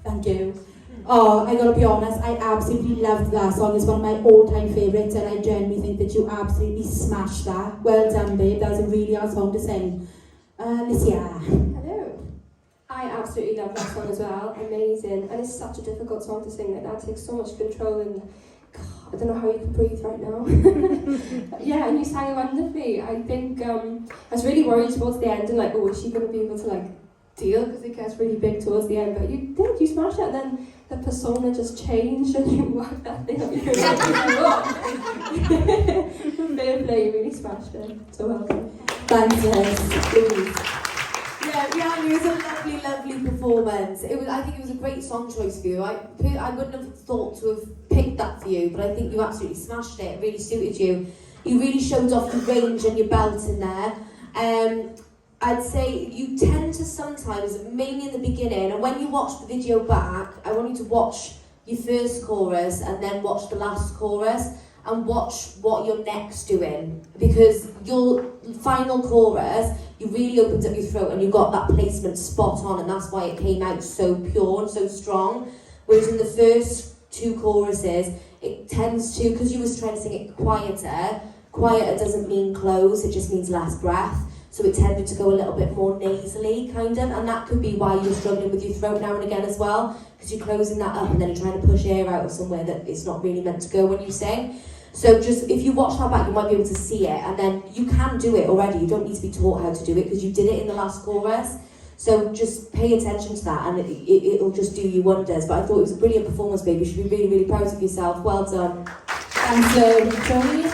Thank you. Oh, I gotta be honest, I absolutely loved that song. It's one of my all-time favourites, and I genuinely think that you absolutely smashed that. Well done, babe. That was a really hard song to sing. Alicia. Hello. I absolutely love that song as well. Amazing. And it's such a difficult song to sing like that. It takes so much control, and God, I don't know how you can breathe right now. Yeah, and you sang it wonderfully. I think I was really worried towards the end, and like, oh, is she going to be able to like deal, because it gets really big towards the end, but you did, you smashed it, and then the persona just changed and you worked that thing up. Fair play, you really smashed it. So well done. Thanks, yeah, Rhiannon, it was a lovely, lovely performance. I think it was a great song choice for you. I wouldn't have thought to have picked that for you, but I think you absolutely smashed it. It really suited you. You really showed off your range and your belt in there. I'd say you tend to sometimes, mainly in the beginning, and when you watch the video back, I want you to watch your first chorus and then watch the last chorus and watch what you're next doing, because your final chorus, you really opened up your throat and you got that placement spot on, and that's why it came out so pure and so strong. Whereas in the first two choruses, it tends to, because you was trying to sing it quieter doesn't mean close, it just means last breath. So it tended to go a little bit more nasally, kind of, and that could be why you're struggling with your throat now and again as well, because you're closing that up and then you're trying to push air out of somewhere that it's not really meant to go when you sing. So just, if you watch that back, you might be able to see it, and then you can do it already. You don't need to be taught how to do it, because you did it in the last chorus. So just pay attention to that, and it'll just do you wonders. But I thought it was a brilliant performance, babe. You should be really, really proud of yourself. Well done. Thanks, Tony.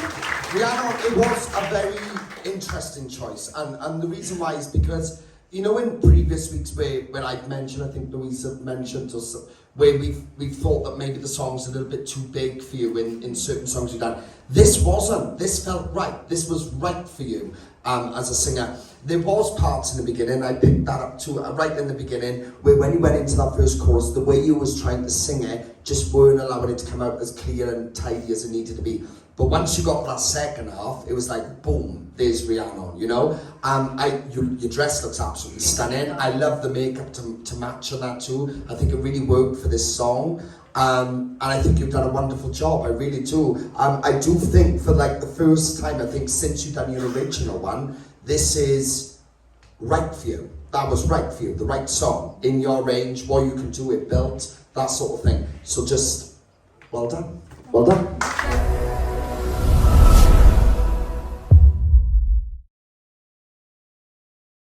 Rhiannon, it was a very interesting choice, and the reason why is because, you know, in previous weeks where I've mentioned, I think Louisa mentioned us, where we've thought that maybe the song's a little bit too big for you in certain songs you've done. This wasn't. This felt right. This was right for you as a singer. There was parts in the beginning, I picked that up too, right in the beginning, where when you went into that first chorus, the way you was trying to sing it just weren't allowing it to come out as clear and tidy as it needed to be. But once you got that second half, it was like, boom, there's Rhiannon, you know? Your dress looks absolutely stunning. I love the makeup to match on that too. I think it really worked for this song. And I think you've done a wonderful job, I really do. I do think for like the first time, I think since you've done your original one, this is right for you. That was right for you, the right song, in your range, what you can do, it built, that sort of thing. So just, well done. Well done.